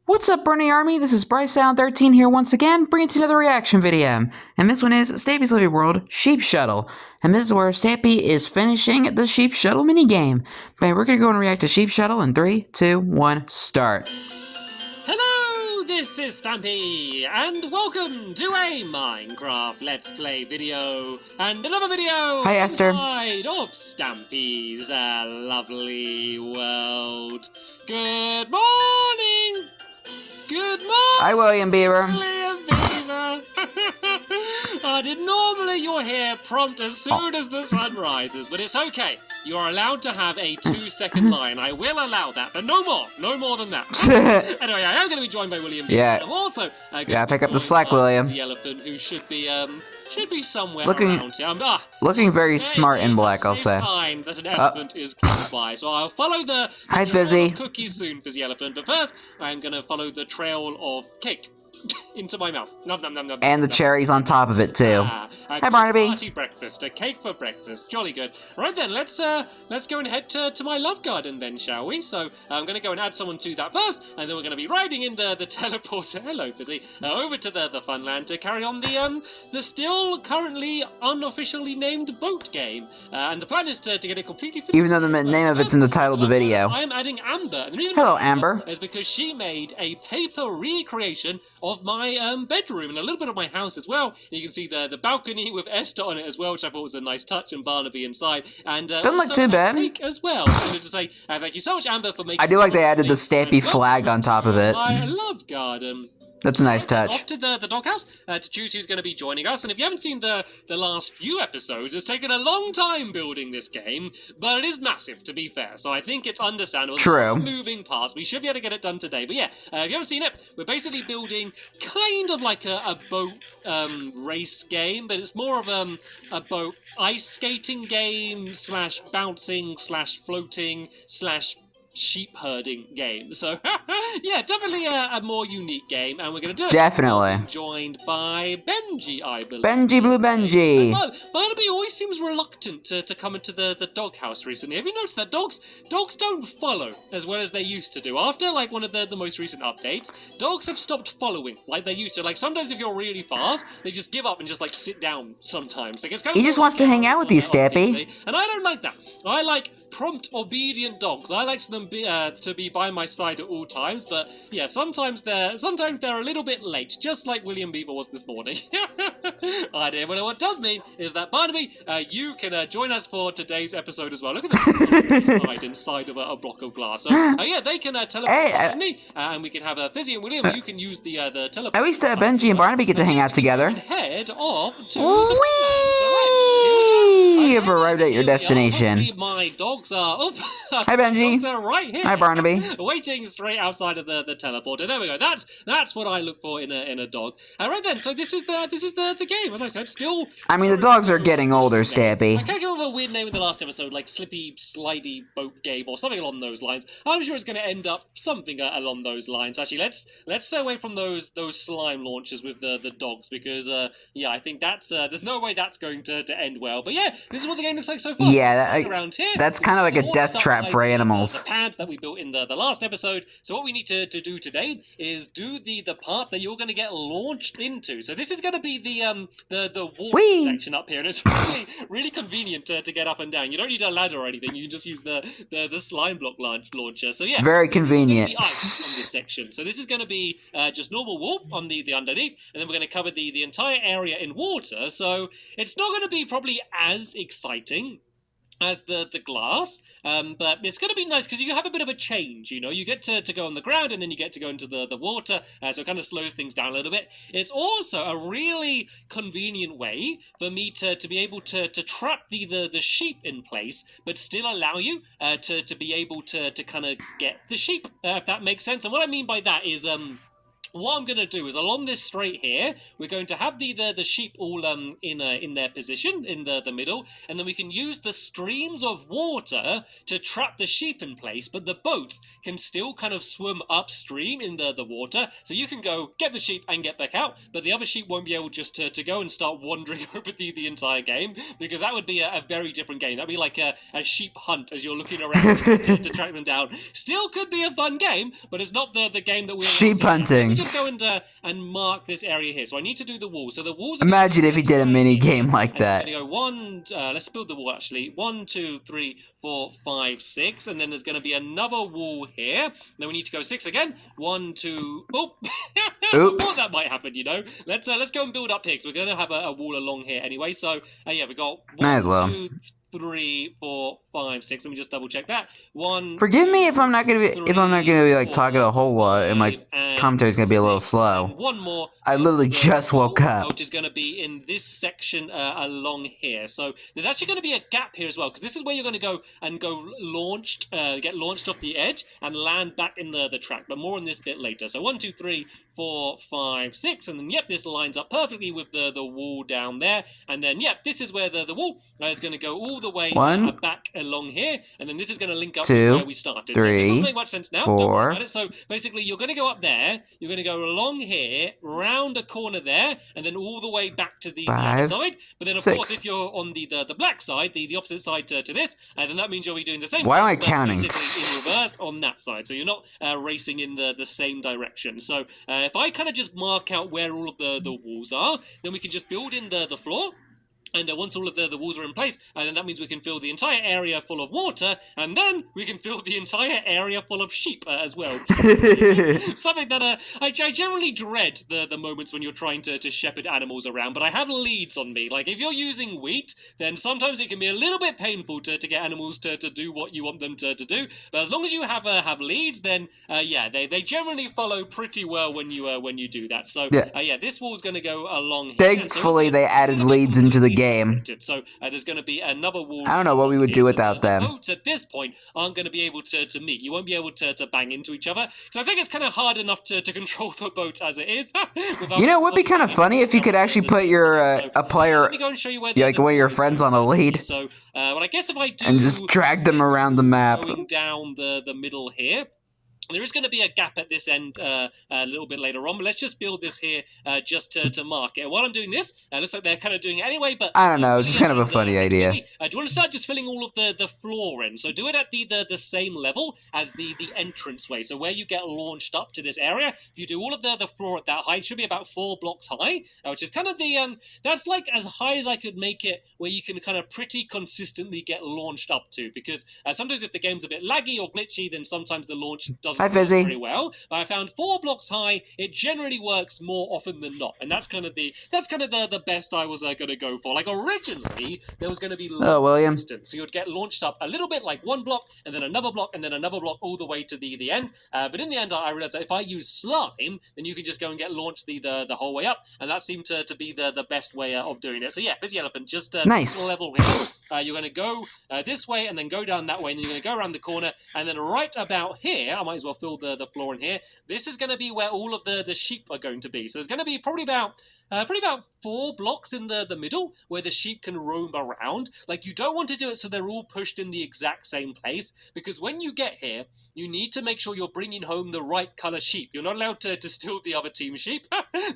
What's up, Bernie Army? This is BryceAllen13 here once again, bringing to another reaction video. And this one is Stampy's Living World Sheep Shuttle. And this is where Stampy is finishing the Sheep Shuttle minigame. Man, we're gonna go and react to Sheep Shuttle in 3, 2, 1, start. Hello, this is Stampy, and welcome to a Minecraft Let's Play video, and another video Hi, Esther. inside of Stampy's lovely world. Good morning! Good morning! Hi, William Beaver. William Beaver! Normally you're here prompt as soon as the sun rises, but it's okay. You are allowed to have a 2-second line. I will allow that, but no more than that. Anyway, I am going to be joined by William Beaver. Yeah. I'm also Pick up the slack, William. The elephant, who should be somewhere Looking around here. looking very smart in black, I'll say. Sign that an elephant is close by, so I'll follow the Hi, trail Fizzy. of cookies soon, Fizzy Elephant. But first, I'm going to follow the trail of cake into my mouth. Nom, nom, nom, nom, And the nom. cherries on top of it, too. Hi, Barnaby. Party breakfast, a cake for breakfast, jolly good. Right then, let's go and head to my love garden then, shall we? So I'm going to go and add someone to that first, and then we're going to be riding in the teleporter. Hello, Fizzy. Over to the Funland to carry on the still currently unofficially named boat game. And the plan is to get it completely finished. Even though the name of it's in the title of the video. I am adding Amber. And the reason Hello, I'm adding Amber. is because she made a paper recreation of my bedroom and a little bit of my house as well. You can see the balcony with Esther on it as well, which I thought was a nice touch, and Barnaby inside. And Doesn't look also too a bad. cake as well. I wanted to say thank you so much, Amber, for making. I do like they added the Stampy and flag on top of it. I love garden. That's a nice touch. Off to the doghouse to choose who's going to be joining us. And if you haven't seen the last few episodes, it's taken a long time building this game, but it is massive, to be fair. So I think it's understandable. True. Moving parts. We should be able to get it done today. But yeah, if you haven't seen it, we're basically building kind of like a boat race game, but it's more of a boat ice skating game slash bouncing slash floating slash sheep herding game. So yeah, definitely a more unique game, and we're going to do it. Definitely. I'm joined by Benji, I believe. Benji Blue Benji. Barnaby always seems reluctant to come into the doghouse recently. Have you noticed that dogs don't follow as well as they used to do? After like one of the most recent updates, dogs have stopped following like they used to. Like sometimes if you're really fast, they just give up and just like sit down sometimes. Like it's kind of He just wants to hang out with you, Stampy. And I don't like that. I like prompt, obedient dogs. I like them to be by my side at all times, but yeah, sometimes they're a little bit late, just like William Beaver was this morning. Idea. Well, what it does mean is that Barnaby, you can join us for today's episode as well. Look at this inside of a block of glass. So yeah, they can teleport with me, and we can have Fizzy and William. You can use the teleport. At least Benji and Barnaby get to hang out together. And head off to the You've arrived at your destination. My dogs are up. Hi, Benji. Dogs are right here. Hi, Barnaby. Waiting straight outside of the teleporter. There we go. That's what I look for in a dog. Right then. So this is the game. As I said, still. I mean, the dogs are getting older, Stampy. I can't come up with a weird name in the last episode, like Slippy Slidey Boat Game or something along those lines. I'm sure it's going to end up something along those lines. Actually, let's stay away from those slime launchers with the dogs, because yeah, I think that's there's no way that's going to end well. But yeah, this is what the game looks like so far. Yeah, around here, that's kind of like a death trap for animals. The pads that we built in the last episode. So what we need to do today is do the part that you're going to get launched into. So this is going to be the water section up here, and it's really convenient to get up and down. You don't need a ladder or anything. You can just use the slime block launcher. So yeah, very convenient. Ice on this section. So this is going to be just normal warp on the underneath, and then we're going to cover the entire area in water. So it's not going to be probably as exciting as the glass, but it's going to be nice because you have a bit of a change, you know. You get to go on the ground, and then you get to go into the water, so it kind of slows things down a little bit. It's also a really convenient way for me to be able to trap the sheep in place, but still allow you to be able to kind of get the sheep, if that makes sense. And what I mean by that is what I'm going to do is along this straight here, we're going to have the sheep all in their position in the middle, and then we can use the streams of water to trap the sheep in place, but the boats can still kind of swim upstream in the water, so you can go get the sheep and get back out, but the other sheep won't be able just to go and start wandering over the entire game, because that would be a very different game. That'd be like a sheep hunt as you're looking around to track them down. Still could be a fun game, but it's not the game that we're sheep hunting. Just go and mark this area here. So I need to do the wall. So the walls. Imagine if he did a mini game like that. Go let's build the wall actually. 1, 2, 3, 4, 5, 6, and then there's going to be another wall here. Then we need to go 6 again. 1, 2. Oh, oops. That might happen. Let's go and build up here because we're going to have a wall along here anyway. So yeah, we got 1, 2, 3, 4, 5, 6. Let me just double check that. 1. Forgive me if I'm not gonna be like talking a whole lot, and my commentary's gonna be a little slow. One more. I literally just woke up. Which is going to be in this section along here. So there's actually going to be a gap here as well, because this is where you're going to go get launched off the edge and land back in the track. But more on this bit later. So 1, 2, 3, 4, 5, 6, and then yep, this lines up perfectly with the wall down there. And then yep, this is where the wall is going to go all the way back along here, and then this is going to link up with where we started. 3, so this doesn't make much sense now. 4. Don't worry about it. So basically, you're going to go up there, you're going to go along here, round a corner there, and then all the way back to the other side. But then, of course, if you're on the black side, the opposite side to this, then that means you'll be doing the same. Why am I counting? Basically in reverse on that side, so you're not racing in the same direction. So if I kind of just mark out where all of the walls are, then we can just build in the floor. And once all of the walls are in place, then that means we can fill the entire area full of water, and then we can fill the entire area full of sheep as well. Something that I generally dread the moments when you're trying to shepherd animals around, but I have leads on me. Like, if you're using wheat, then sometimes it can be a little bit painful to get animals to do what you want them to do. But as long as you have leads, then yeah, they generally follow pretty well when you do that. So yeah, this wall's going to go along here. Thankfully, they added leads into the game. So there's going to be another wall. I don't know what we would do without them. The boats at this point aren't going to be able to meet. You won't be able to bang into each other. So I think it's kind of hard enough to control the boats as it is. You know, it would be kind of funny if you could actually put your a player, like one of your friends, on a lead. So well, I guess if I do and just drag them around the map. Going down the middle here. There is going to be a gap at this end a little bit later on, but let's just build this here just to mark it. And while I'm doing this, it looks like they're kind of doing it anyway, but... I don't know, just kind of a funny idea. Do you want to start just filling all of the floor in? So do it at the same level as the entranceway. So where you get launched up to this area, if you do all of the floor at that height, it should be about 4 blocks high, which is kind of the... that's like as high as I could make it, where you can kind of pretty consistently get launched up to, because sometimes if the game's a bit laggy or glitchy, then sometimes the launch doesn't work very well. But I found 4 blocks high, it generally works more often than not, and that's kind of the best I was going to go for. Like, originally there was going to be distance, so you would get launched up a little bit, like 1 block, and then another block, and then another block, all the way to the end. But in the end, I realized that if I use slime, then you can just go and get launched the whole way up, and that seemed to be the best way of doing it. So yeah, Busy Elephant, just nice level here. You're going to go this way, and then go down that way, and then you're going to go around the corner, and then right about here, I might as well fill the floor in here. This is going to be where all of the sheep are going to be. So there's going to be probably about 4 blocks in the middle where the sheep can roam around. Like, you don't want to do it so they're all pushed in the exact same place, because when you get here, you need to make sure you're bringing home the right color sheep. You're not allowed to steal the other team's sheep.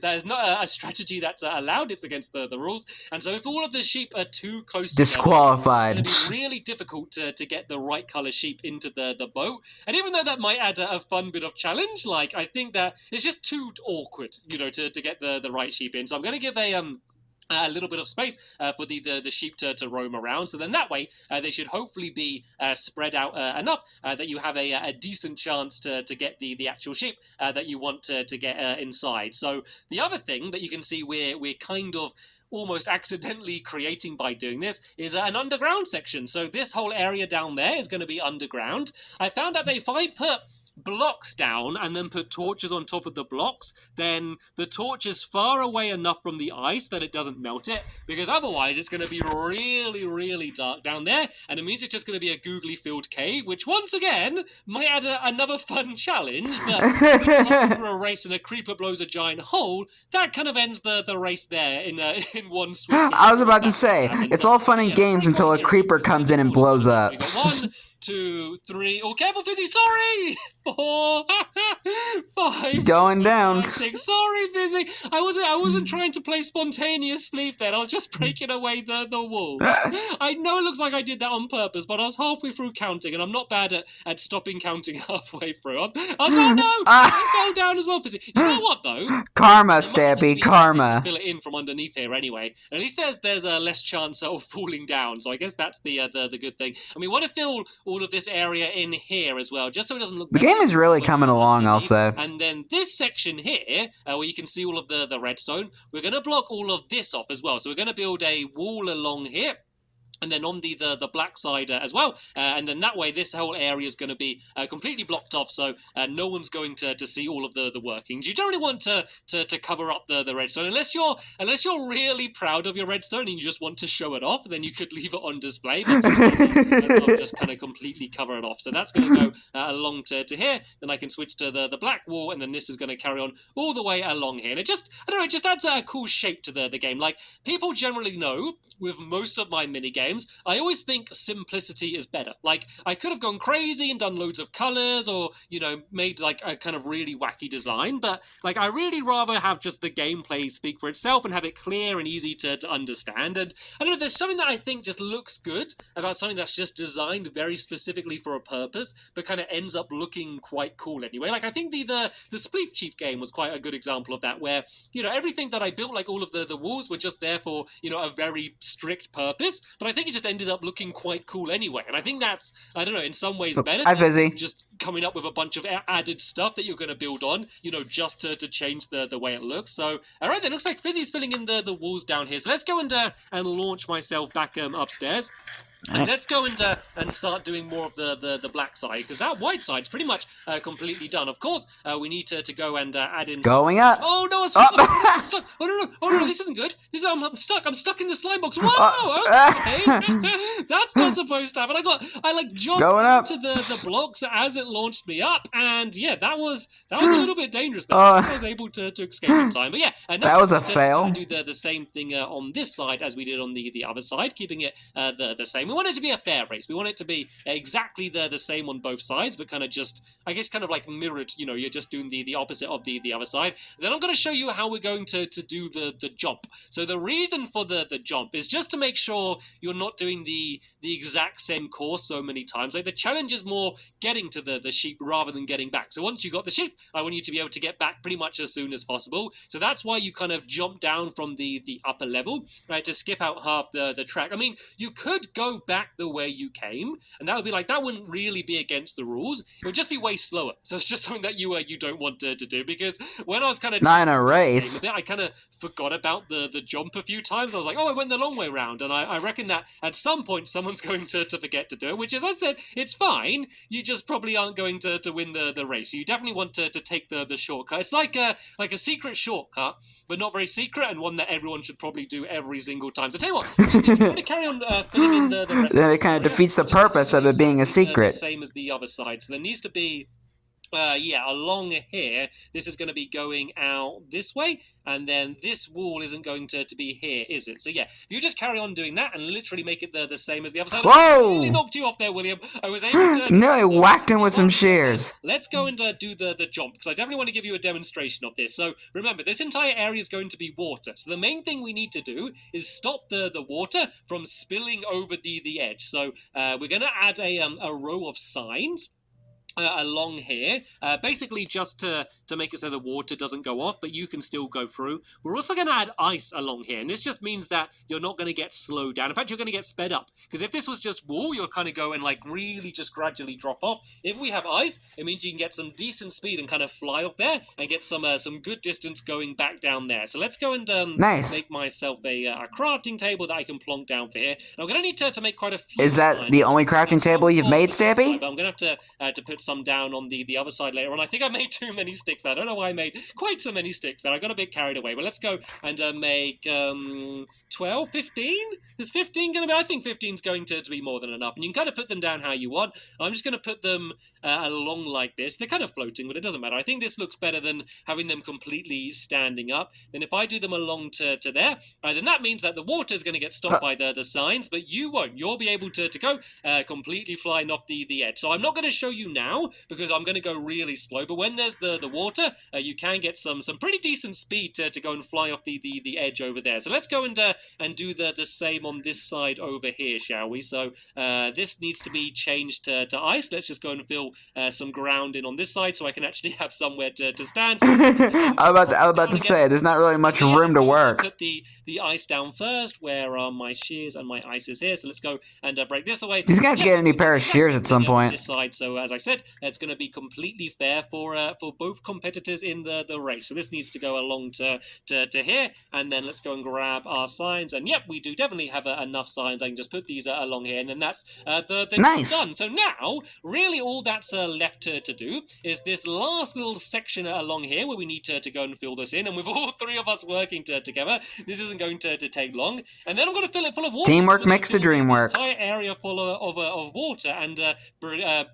That is not a strategy that's allowed. It's against the rules. And so if all of the sheep are too close disqualified, together, it's going to be really difficult to get the right color sheep into the boat. And even though that might add a fun bit of challenge, like, I think that it's just too awkward, to get the right sheep in. So I'm going to give a little bit of space for the sheep to roam around. So then that way, they should hopefully be spread out enough that you have a decent chance to get the actual sheep that you want to get inside. So the other thing that you can see we're kind of almost accidentally creating by doing this is an underground section. So this whole area down there is going to be underground. I found out that if I put blocks down and then put torches on top of the blocks, then the torch is far away enough from the ice that it doesn't melt it, because otherwise it's going to be really, really dark down there, and it means it's just going to be a googly filled cave, which once again might add another fun challenge. But if you're looking for a race and a creeper blows a giant hole, that kind of ends the race there in one swoop. I was about to say, it's all fun and games until a creeper comes in and blows up. So we got 1, 2, 3. Oh, careful, Fizzy! Sorry. 4, 5. Going down. 6. Sorry, Fizzy. I wasn't trying to play spontaneous sleep then. I was just breaking away the wall. I know it looks like I did that on purpose, but I was halfway through counting, and I'm not bad at stopping counting halfway through. Oh no! I fell down as well, Fizzy. You know what though? Karma, Stampy, karma. To fill it in from underneath here anyway. At least there's a less chance of falling down. So I guess that's the good thing. And we want to fill all of this area in here as well, just so it doesn't look. The game is really coming along, I'll say. And then this section here, where you can see all of the redstone, we're going to block all of this off as well. So we're going to build a wall along here. And then on the black side as well. And then that way, this whole area is going to be completely blocked off, so no one's going to see all of the workings. You don't really want to cover up the redstone. Unless you're really proud of your redstone and you just want to show it off, then you could leave it on display. But I'll just kind of completely cover it off. So that's going to go along to here. Then I can switch to the black wall, and then this is going to carry on all the way along here. And it just adds a cool shape to the game. Like, people generally know, with most of my mini games, I always think simplicity is better. Like, I could have gone crazy and done loads of colors, or, made like a kind of really wacky design, but like, I really rather have just the gameplay speak for itself and have it clear and easy to understand. And I don't know, there's something that I think just looks good about something that's just designed very specifically for a purpose, but kind of ends up looking quite cool anyway. Like, I think the Spleef Chief game was quite a good example of that, where, everything that I built, like all of the walls, were just there for, a very strict purpose, but I think it just ended up looking quite cool anyway. And I think that's, I don't know, in some ways better than just coming up with a bunch of added stuff that you're going to build on, just to change the way it looks. So, all right, then, looks like Fizzy's filling in the walls down here. So let's go and launch myself back upstairs. And let's go and start doing more of the black side, because that white side's pretty much completely done. Of course, we need to go and add in. Going up. Oh no! I'm stuck. Oh no! This isn't good. I'm stuck. I'm stuck in the slime box. Whoa! Okay. That's not supposed to happen. I jumped into the blocks as it launched me up, and yeah, that was a little bit dangerous. I was able to escape in time, but yeah, that was a fail. Do the same thing on this side as we did on the other side, keeping it the same. We want it to be a fair race. We want it to be exactly the same on both sides, but kind of just, I guess, kind of like mirrored. You're just doing the opposite of the other side. Then I'm going to show you how we're going to do the jump. So the reason for the jump is just to make sure you're not doing the exact same course so many times. Like, the challenge is more getting to the sheep rather than getting back. So once you got the sheep, I want you to be able to get back pretty much as soon as possible. So that's why you kind of jump down from the upper level, right, to skip out half the track. I mean, you could go back the way you came, and that would be like, that wouldn't really be against the rules. It would just be way slower. So it's just something that you don't want to do, because when I was kind of not in a race, I kind of forgot about the jump a few times. I was like, oh, I went the long way round, and I reckon that at some point someone's going to forget to do it, which, as I said, it's fine. You just probably aren't going to win the race. So you definitely want to take the shortcut. It's like a secret shortcut, but not very secret, and one that everyone should probably do every single time. So tell you what, if you want to carry on filling in the rest, then it kind of defeats the purpose of it being a secret. Same as the other side. So there needs to be, along here, this is going to be going out this way, and then this wall isn't going to be here, is it? So yeah, if you just carry on doing that and literally make it the same as the other side. Whoa! I really knocked you off there, William. I was able to... No, I whacked him with some shears. Let's go and do the jump, because I definitely want to give you a demonstration of this. So remember, this entire area is going to be water. So the main thing we need to do is stop the water from spilling over the edge. So we're going to add a row of signs along here, basically just to make it so the water doesn't go off, but you can still go through. We're also going to add ice along here, and this just means that you're not going to get slowed down. In fact, you're going to get sped up, because if this was just wall, you'll kind of go and like really just gradually drop off. If we have ice, it means you can get some decent speed and kind of fly off there and get some good distance going back down there. So let's go and make myself a crafting table that I can plonk down for here. And I'm going to need to make quite a few. Is that the only crafting table you've made, Stampy? But I'm going to have to put some down on the other side later on. I think I made too many sticks there. I don't know why I made quite so many sticks there. I got a bit carried away. But let's go and make 12, 15? Is 15 going to be? I think 15 is going to be more than enough. And you can kind of put them down how you want. I'm just going to put them along like this. They're kind of floating, but it doesn't matter. I think this looks better than having them completely standing up. Then if I do them along to there, then that means that the water is going to get stopped by the signs, but you won't. You'll be able to go completely flying off the edge. So I'm not going to show you now because I'm going to go really slow. But when there's the water, you can get some pretty decent speed to go and fly off the edge over there. So let's go and do the same on this side over here, shall we? So this needs to be changed to ice. Let's just go and fill some ground in on this side so I can actually have somewhere to stand. So, I was about to say, there's not really much room to work. Put the ice down first. Where are my shears and my ice is here? So let's go and break this away. He's gonna have to get a new pair of shears at some point. This side. So as I said, it's going to be completely fair for both competitors in the race. So this needs to go along to here, and then let's go and grab our signs. And yep, we do definitely have enough signs. I can just put these along here, and then that's the nice. done. So now, really, all that's left to do is this last little section along here where we need to go and fill this in. And with all three of us working together, this isn't going to take long. And then I'm going to fill it full of water. Teamwork makes the dream work. Entire area full of water, and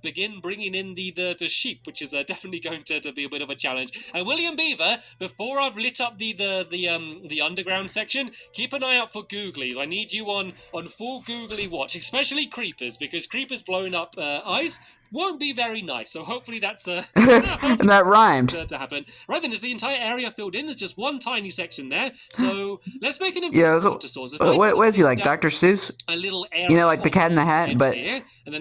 begin bringing in the sheep, which is definitely going to be a bit of a challenge. And William Beaver, before I've lit up the underground section, keep an eye out for googlies. I need you on full googly watch, especially creepers, because creepers blowing up ice won't be very nice. So hopefully that's that rhymed to happen. Right then, is the entire area filled in? There's just one tiny section there. So let's make an water source. What is he like, Dr. Seuss? A little area, like the Cat in the Hat, but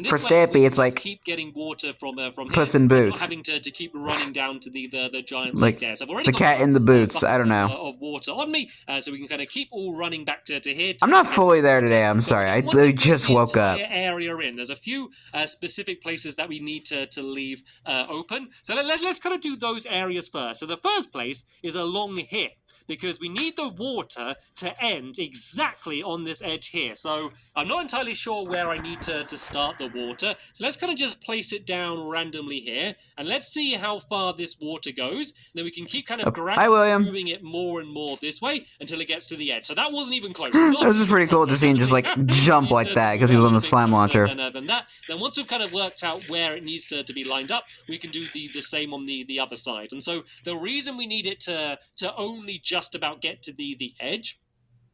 for Stampy, it's like keep getting water from Puss in Boots. Not having to keep running down to the giant like lake there. So I've already the Cat in the Boots. I don't know. Of water on me, so we can kind of keep all running back to here. I'm not fully there today. I'm sorry. I just woke up. Area in. There's a few specific places that we need to leave open. So let's kind of do those areas first. So the first place is along here, because we need the water to end exactly on this edge here. So I'm not entirely sure where I need to start the water. So let's kind of just place it down randomly here, and let's see how far this water goes. And then we can keep kind of gradually moving it more and more this way until it gets to the edge. So that wasn't even close. This is pretty cool to see him just like jump like that because he was on the slime launcher. Then once we've kind of worked out where it needs to be lined up, we can do the same on the other side. And so the reason we need it to only just about get to the edge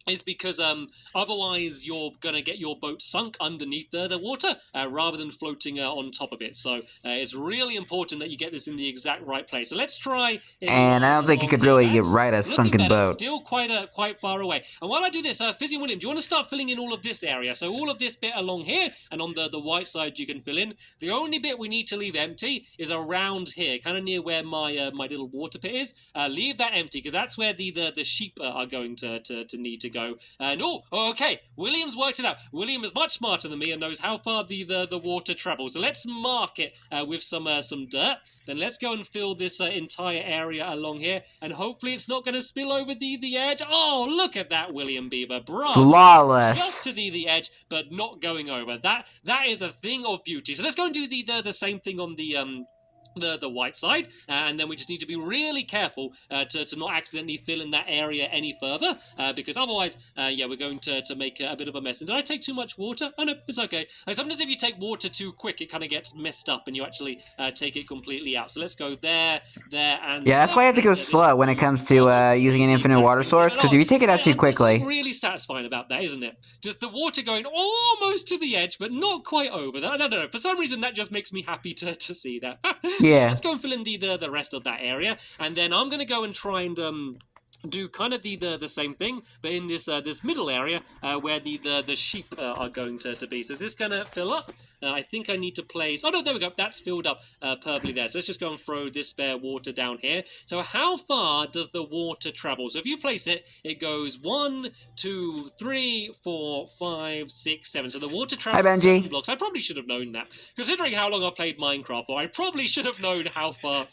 is because otherwise you're going to get your boat sunk underneath the water rather than floating on top of it. So it's really important that you get this in the exact right place. So let's try. And I don't think you could really ride a sunken boat. Still quite far away. And while I do this, Fizzy and William, do you want to start filling in all of this area? So all of this bit along here, and on the white side you can fill in. The only bit we need to leave empty is around here, kind of near where my little water pit is. Leave that empty, because that's where the sheep are going to need to go. And okay, William's worked it out. William is much smarter than me and knows how far the water travels. So let's mark it with some dirt. Then let's go and fill this entire area along here, and hopefully it's not going to spill over the edge. Oh, look at that, William Beaver. Bravo. Flawless. Just to the edge, but not going over. That is a thing of beauty. So let's go and do the same thing on the white side, and then we just need to be really careful to not accidentally fill in that area any further, because otherwise we're going to make a bit of a mess. And did I take too much water? Oh no, it's okay. Like, sometimes if you take water too quick, it kind of gets messed up and you actually take it completely out. So let's go there, and that's why I have to go slow when it comes to using an infinite water source, because if you take it out too quickly, it's really satisfying about that, isn't it? Just the water going almost to the edge but not quite over. I don't know, for some reason that just makes me happy to see that. Yeah. Let's go and fill in the rest of that area, and then I'm going to go and try and do kind of the same thing, but in this middle area where the sheep are going to be. So is this going to fill up? I think I need to place... Oh, no, there we go. That's filled up perfectly there. So let's just go and throw this spare water down here. So how far does the water travel? So if you place it, it goes 1, 2, 3, 4, 5, 6, 7. So the water travels 7 blocks. I probably should have known that. Considering how long I've played Minecraft for, I probably should have known how far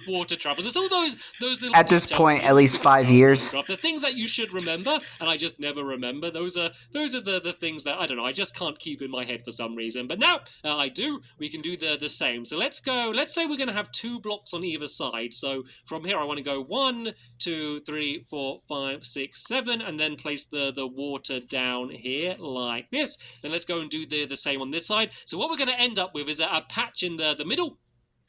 water travels. It's all those little... At this point, at least 5 years. The things that you should remember, and I just never remember. Those are the things that, I don't know, I just can't keep in my head for some reason. But now out, I do, we can do the same. So let's go. Let's say we're going to have 2 blocks on either side. So from here, I want to go 1, 2, 3, 4, 5, 6, 7, and then place the water down here like this. Then let's go and do the same on this side. So what we're going to end up with is a patch in the middle.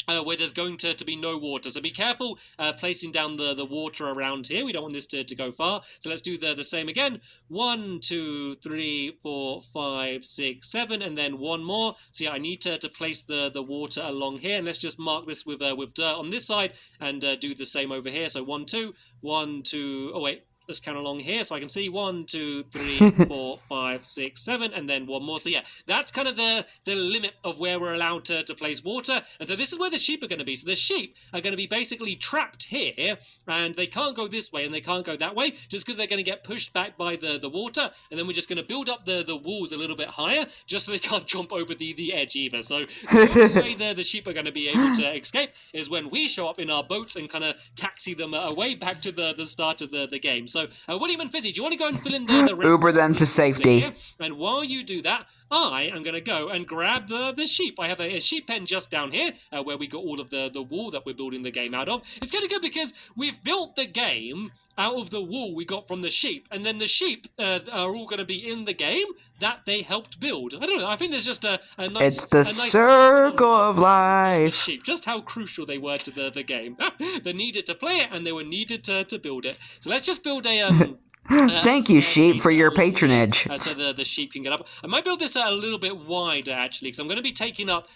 Where there's going to be no water. So be careful placing down the water around here. We don't want this to go far. So let's do the same again. 1, 2, 3, 4, 5, 6, 7, and then 1 more. So yeah, I need to place the water along here. And let's just mark this with dirt on this side and do the same over here. So 1, 2, 1, 2, oh wait. Let's count along here so I can see 1, 2, 3, 4, 5, 6, 7, and then 1 more. So yeah, that's kind of the limit of where we're allowed to place water. And so this is where the sheep are going to be. So the sheep are going to be basically trapped here, and they can't go this way and they can't go that way just because they're going to get pushed back by the water. And then we're just going to build up the walls a little bit higher just so they can't jump over the edge either. So the only way the sheep are going to be able to escape is when we show up in our boats and kind of taxi them away back to the start of the game. So, William and Fizzy, do you want to go and fill in the rest Uber them to safety. And while you do that, I am going to go and grab the sheep. I have a sheep pen just down here where we got all of the wool that we're building the game out of. It's kind of good because we've built the game out of the wool we got from the sheep. And then the sheep are all going to be in the game that they helped build. I don't know. I think there's just a nice... It's the circle of life. Sheep, just how crucial they were to the game. They needed to play it and they were needed to build it. So let's just build a... Thank you, sheep, for your patronage. So the sheep can get up. I might build this a little bit wider, actually, because I'm going to be taking up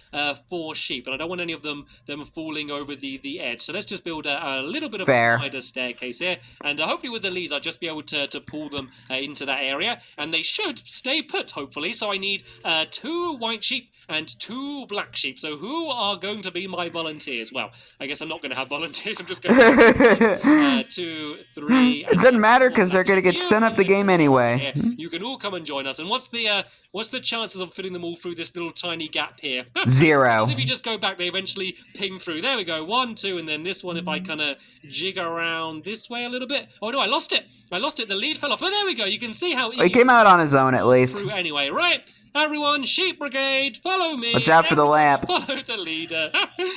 4 sheep, and I don't want any of them falling over the edge. So let's just build a little bit of a wider staircase here, and hopefully with the leaves, I'll just be able to pull them into that area, and they should stay put, hopefully. So I need 2 white sheep and 2 black sheep. So who are going to be my volunteers? Well, I guess I'm not going to have volunteers. I'm just going to 2, 3. It doesn't matter because they're going to get sent up the game anyway. You can all come and join us. And what's the chances of fitting them all through this little tiny gap here? 0. If you just go back, they eventually ping through. There we go. 1, 2, and then this one. If I kind of jig around this way a little bit. Oh no, I lost it. The lead fell off. Oh, there we go. You can see how he came out on his own at least. Through anyway, right? Everyone, sheep brigade, follow me. Watch out for the lamp. Follow the leader.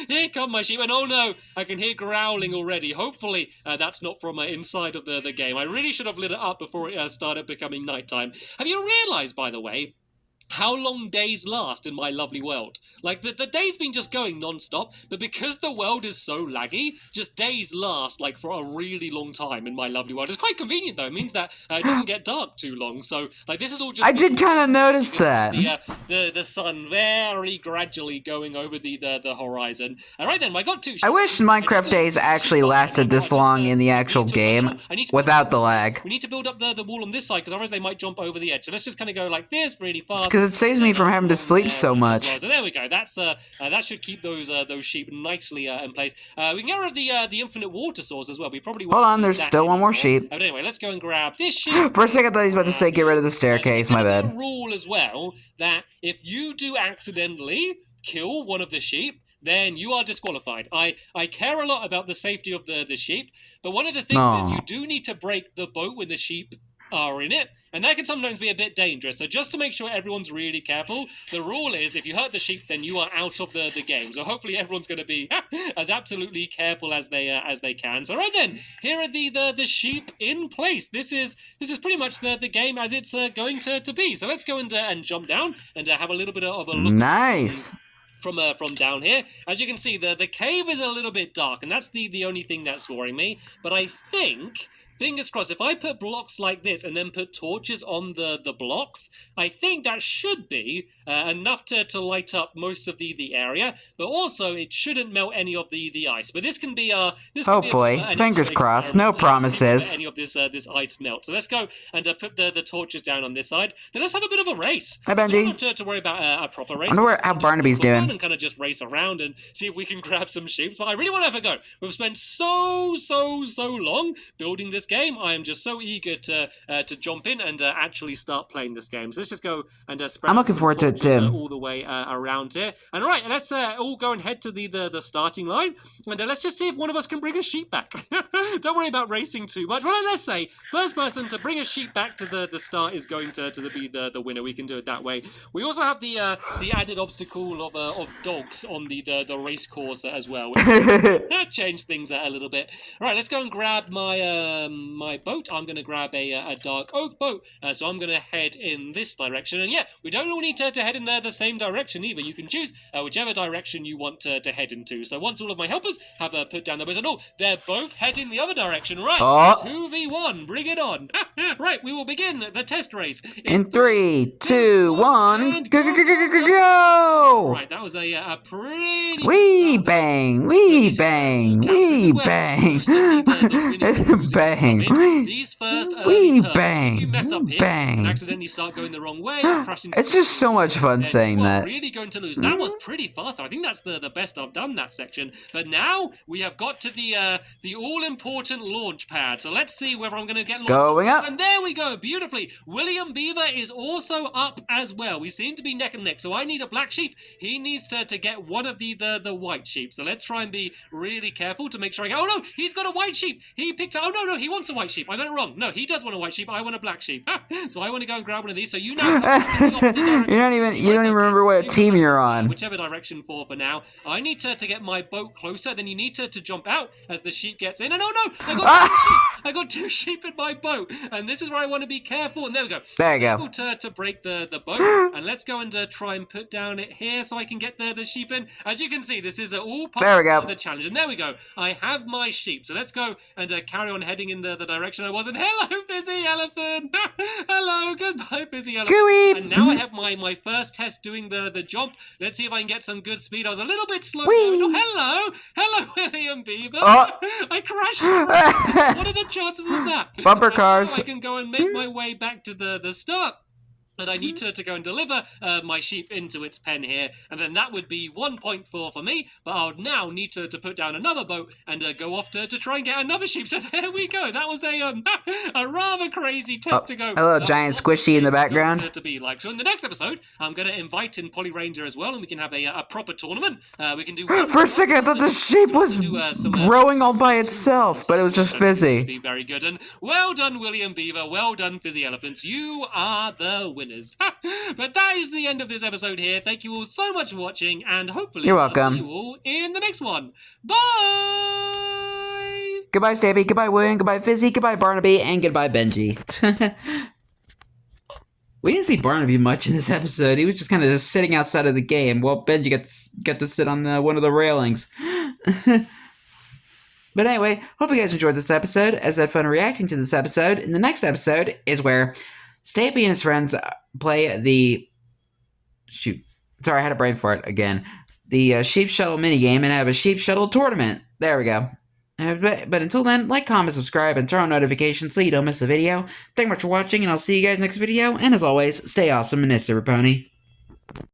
Here come my sheep. And oh no, I can hear growling already. Hopefully, that's not from inside of the game. I really should have lit it up before it started becoming nighttime. Have you realized, by the way, how long days last in my lovely world? Like, the day's been just going non-stop, but because the world is so laggy, just days last, like, for a really long time in my lovely world. It's quite convenient, though. It means that it doesn't get dark too long, so, like, this is all just... I did kind of notice that. The sun very gradually going over the horizon. All right, then, I got 2 sheep. I wish Minecraft days actually lasted this long in the actual game without the lag. We need to build up the wall on this side, because otherwise they might jump over the edge. So let's just kind of go like this really fast. Because it saves me from having to sleep so much. Well. So there we go. That's that should keep those sheep nicely in place. We can get rid of the infinite water source as well. We probably hold on. There's still one more sheep. But anyway, let's go and grab this sheep. For a second, I thought he was about to say get rid of the staircase. My bad. There's a rule as well that if you do accidentally kill one of the sheep, then you are disqualified. I care a lot about the safety of the sheep, but one of the things is you do need to break the boat when the sheep are in it, and that can sometimes be a bit dangerous. So just to make sure everyone's really careful, the rule is if you hurt the sheep, then you are out of the game. So hopefully everyone's going to be as absolutely careful as they can. So right then, here are the sheep in place. This is pretty much the game as it's going to be. So let's go and jump down and have a little bit of a look. Nice. From down here. As you can see, the cave is a little bit dark, and that's the only thing that's worrying me. But I think, fingers crossed, if I put blocks like this and then put torches on the blocks, I think that should be enough to light up most of the area. But also, it shouldn't melt any of the ice. But this can be hopefully, fingers crossed, no promises. Any of this ice melt. So let's go and put the torches down on this side. Then let's have a bit of a race. Hi, Benji. We don't have to worry about a proper race. I wonder how Barnaby's doing. And kind of just race around and see if we can grab some sheep. But I really want to have a go. We've spent so long building this game. I am just so eager to jump in and actually start playing this game. So let's just go and spread I'm out looking some forward to it torches, too. all the way around here. And right, let's all go and head to the starting line, and let's just see if one of us can bring a sheep back. Don't worry about racing too much. Well, let's say first person to bring a sheep back to the start is going to be the winner. We can do it that way. We also have the added obstacle of dogs on the race course as well, which change things a little bit. Right, let's go and grab my my boat. I'm going to grab a dark oak boat, so I'm going to head in this direction. And yeah, we don't all need to head in the same direction either. You can choose whichever direction you want to head into. So once all of my helpers have put down their bows, and they're both heading the other direction. Right, 2v1, bring it on. Right, we will begin the test race in 3, 2, 1, go! Right, that was a pretty Wee good start. bang, wee bang, wee bang, bang, These first wee turns, bang, if you mess up here bang. and accidentally start going the wrong way, crash into It's just so much fun saying you are that. really going to lose. That was pretty fast. I think that's the best I've done that section. But now we have got to the all-important launch pad. So let's see whether I'm going to get launched. Going up. And there we go, beautifully. William Beaver is also up as well. We seem to be neck and neck. So I need a black sheep. He needs to get one of the white sheep. So let's try and be really careful to make sure I get... Oh no, he's got a white sheep. He picked... Oh no, he wants a white sheep. I got it wrong. No, he does want a white sheep. I want a black sheep. So I want to go and grab one of these. So you now have the opposite direction. You don't even remember what team you're on. Whichever direction for now. I need to get my boat closer. Then you need to jump out as the sheep gets in. And oh no, I got two sheep in my boat. And this is where I want to be careful. And there we go. There you go. Able to break the boat. And let's go and try and put down it here so I can get the sheep in. As you can see, this is all part of the challenge. And there we go. I have my sheep. So let's go and carry on heading in the direction I was in. Hello, Fizzy Elephant. Hello, goodbye, Fizzy Elephant. Gooey. And now I have my first test doing the jump. Let's see if I can get some good speed. I was a little bit slow. Oh, hello, William Beaver. I crashed. What are the chances of that? Bumper cars. I can go and make my way back to the start. And I need to go and deliver my sheep into its pen here. And then that would be 1 point for me. But I'll now need to put down another boat and go off to try and get another sheep. So there we go. That was a rather crazy test to go. A little giant squishy in the background. To be like. So in the next episode, I'm going to invite in Polly Ranger as well. And we can have a proper tournament. We can do... For a second, I thought the sheep was growing all by itself. But it was just Fizzy. Be very good. And well done, William Beaver. Well done, Fizzy Elephants. You are the winner. But that is the end of this episode here. Thank you all so much for watching, and hopefully You're welcome. I'll see you all in the next one. Bye! Goodbye, Stampy. Goodbye, William. Goodbye, Fizzy. Goodbye, Barnaby. And goodbye, Benji. We didn't see Barnaby much in this episode. He was just kind of just sitting outside of the game while Benji got to sit on one of the railings. But anyway, hope you guys enjoyed this episode. As I had fun reacting to this episode. In the next episode is where Stampy and his friends play the... Shoot. Sorry, I had a brain fart again. The Sheep Shuttle minigame and have a Sheep Shuttle tournament. There we go. But until then, like, comment, subscribe, and turn on notifications so you don't miss a video. Thank you much for watching, and I'll see you guys next video. And as always, stay awesome and nice, Pony.